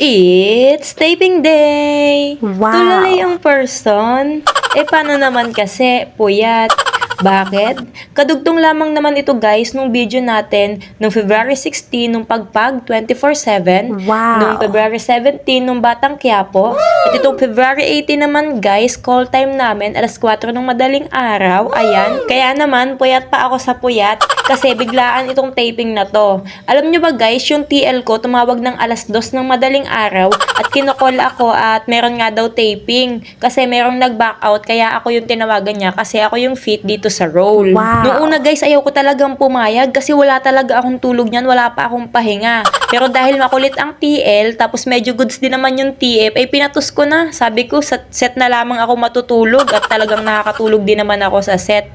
It's taping day! Wow! Tuloy yung person. Paano naman kasi? Puyat. Bakit? Kadugtong lamang naman ito guys nung video natin nung February 16 nung Pagpag 24/7, Wow! nung February 17 nung Batang Quiapo, at itong February 18 naman guys, call time namin alas 4 ng madaling araw. Ayan, kaya naman puyat pa ako sa puyat kasi biglaan itong taping na to. Alam nyo ba guys, yung TL ko tumawag ng alas 2 ng madaling araw at kinokol ako at meron nga daw taping kasi merong nag-back out kaya ako yung tinawagan niya kasi ako yung fit dito sa role. Wow. Noong una guys, ayaw ko talagang pumayag kasi wala talaga akong tulog niyan, wala pa akong pahinga. Pero dahil makulit ang TL, tapos medyo goods din naman yung TF, ay pinatos ko na. Sabi ko, sa set na lamang ako matutulog at talagang nakakatulog din naman ako sa set.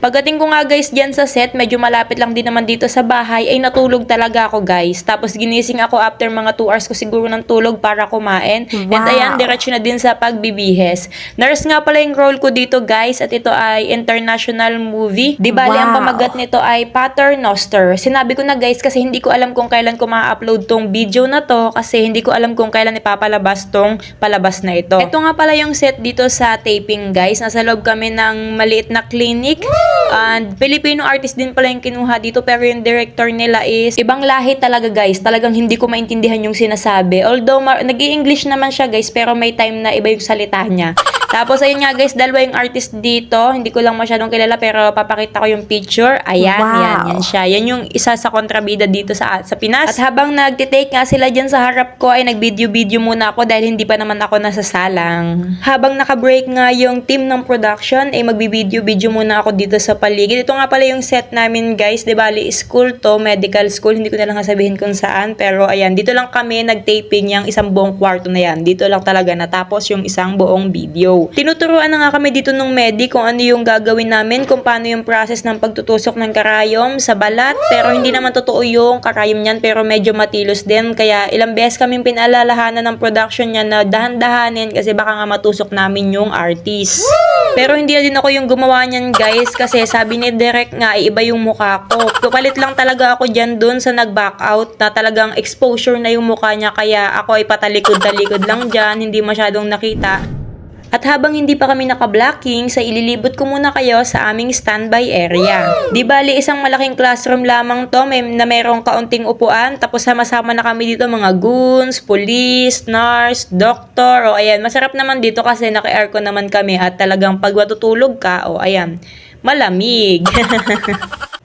Pagdating ko nga guys dyan sa set, medyo malapit lang din naman dito sa bahay, ay natulog talaga ako guys. Tapos ginising ako after mga 2 hours ko siguro ng tulog para kumain. Wow. And ayan, diretso na din sa pagbibihes. Nurse nga pala yung role ko dito guys, at ito ay international movie. Di bali ang Wow. pamagat nito ay Paternoster. Sinabi ko na guys kasi hindi ko alam kung kailan ko ma-upload tong video na to kasi hindi ko alam kung kailan ipapalabas tong palabas na ito. Ito nga pala yung set dito sa taping guys. Nasa loob kami ng maliit na clinic. And Filipino artist din pala yung kinuha dito pero yung director nila is ibang lahi talaga guys. Talagang hindi ko maintindihan yung sinasabi. Although nag-i-English naman siya guys pero may time na iba yung salita niya. Tapos ayun nga guys, dalawa yung artist dito. Hindi ko lang masyadong kilala pero papakita ko yung picture. Ayan, Wow. yan siya. Yan yung isa sa kontrabida dito sa Pinas. At habang nagtitake nga sila dyan sa harap ko ay nag-video-video muna ako dahil hindi pa naman ako nasasalang. Habang naka-break nga yung team ng production ay magbi-video-video muna ako dito sa paligid. Ito nga pala yung set namin guys. Di bali school to, medical school. Hindi ko na lang sabihin kung saan. Pero ayan, dito lang kami nag-taping yung isang buong kwarto na yan. Dito lang talaga natapos yung isang buong video. Tinuturuan na nga kami dito ng Medi kung ano yung gagawin namin, kung paano yung process ng pagtutusok ng karayom sa balat. Pero hindi naman totoo yung karayom niyan, pero medyo matilos din. Kaya ilang beses kaming pinaalalahanan ng production niya na dahan-dahanin kasi baka nga matusok namin yung artist. Pero hindi na din ako yung gumawa niyan guys kasi sabi ni Derek nga iba yung mukha ko. Kapalit lang talaga ako dyan dun sa nag-back out na talagang exposure na yung mukha niya kaya ako ay patalikod-talikod lang dyan, hindi masyadong nakita. At habang hindi pa kami naka-blocking, sa ililibot ko muna kayo sa aming standby area. Di bali isang malaking classroom lamang to na mayroong kaunting upuan, tapos sama-sama na kami dito mga goons, police, nurse, doctor, o ayan, masarap naman dito kasi naka-aircon naman kami at talagang pag matutulog ka, o ayan, malamig.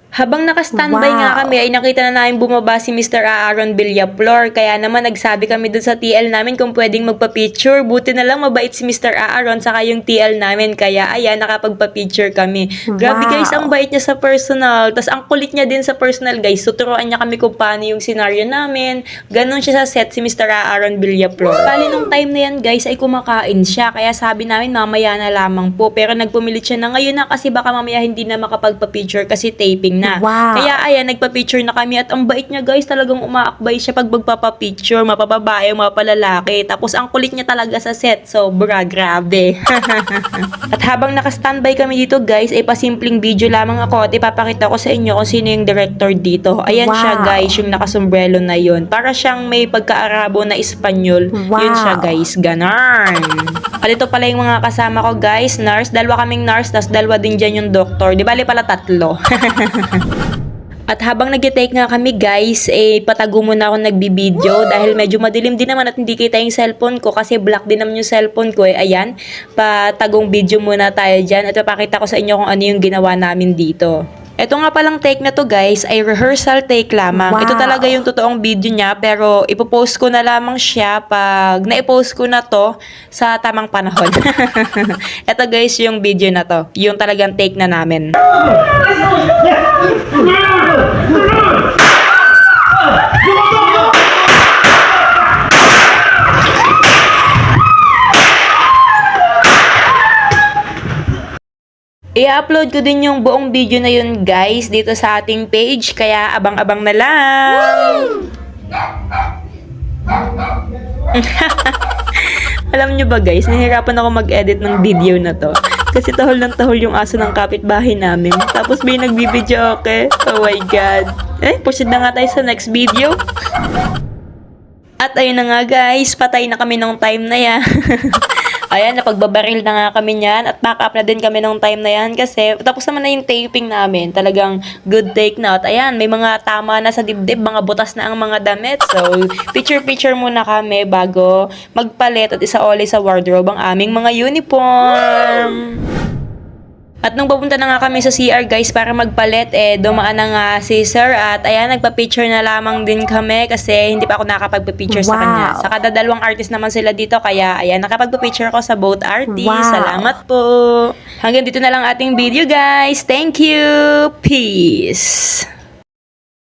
Habang naka-standby Wow. nga kami ay nakita na namin bumaba si Mr. Aaron Villaflor. Kaya naman nagsabi kami dun sa TL namin kung pwedeng magpa-picture. Buti na lang mabait si Mr. Aaron saka yung TL namin. Kaya ayan, nakapagpa-picture kami. Grabe Wow. guys, ang bait niya sa personal. Tas ang kulit niya din sa personal guys. Tuturuan niya kami kung paano yung scenario namin. Ganon siya sa set si Mr. Aaron Villaflor. Bali nung time na yan guys ay kumakain siya. Kaya sabi namin mamaya na lamang po. Pero nagpumilit siya na ngayon na kasi baka mamaya hindi na makapagpa-picture kasi taping na. Wow. Kaya ayan, nagpa-picture na kami at ang bait niya guys, talagang umaakbay siya pag magpapa-picture, mapababae, mapalalaki. Tapos ang kulit niya talaga sa set, sobra, grabe. At habang naka-standby kami dito guys, ay pasimpleng video lamang ako at ipapakita ko sa inyo kung sino yung director dito. Ayan Wow. siya guys, yung nakasombrelo na yun. Para siyang may pagka-Arabo na Espanyol. Wow. Yun siya guys, ganarn. At ito pala yung mga kasama ko guys, nurse, dalawa kaming nurse, tas dalawa din dyan yung doctor. Di bali pala 3. At habang nag-take nga kami guys, patago muna ako nagbibideo dahil medyo madilim din naman at hindi kita yung cellphone ko kasi black din naman yung cellphone ko. Ayan, patagong video muna tayo dyan at papakita ko sa inyo kung ano yung ginawa namin dito. Ito nga palang take na to guys ay rehearsal take lamang. Wow. Ito talaga yung totoong video niya pero ipopost ko na lamang siya pag na-post ko na to sa tamang panahon. Ito guys yung video na to. Yung talagang take na namin. I-upload ko din yung buong video na yun guys dito sa ating page kaya abang-abang na lang. Alam nyo ba guys, nahihirapan ako mag-edit ng video na to. Kasi tahol ng tahol yung aso ng kapitbahay namin. Tapos may nagbibideo, okay? Oh my God. Proceed na nga tayo sa next video. At ayun na nga guys, patay na kami nung time na yan. Ayan, napagbabaril na nga kami niyan at back up na din kami nung time na yan kasi tapos naman na yung taping namin. Talagang good take na. At ayan, may mga tama na sa dibdib, mga butas na ang mga damit. So, picture-picture muna kami bago magpalit at isaoli sa wardrobe ang aming mga uniform. At nung papunta na nga kami sa CR guys para magpalit, dumaan na nga si sir at ayan, nagpa-picture na lamang din kami kasi hindi pa ako nakapagpa-picture sa kanya. Sa kada dalawang artist naman sila dito kaya ayan, nakapagpa-picture ako sa both artists. Salamat po! Hanggang dito na lang ating video guys. Thank you! Peace!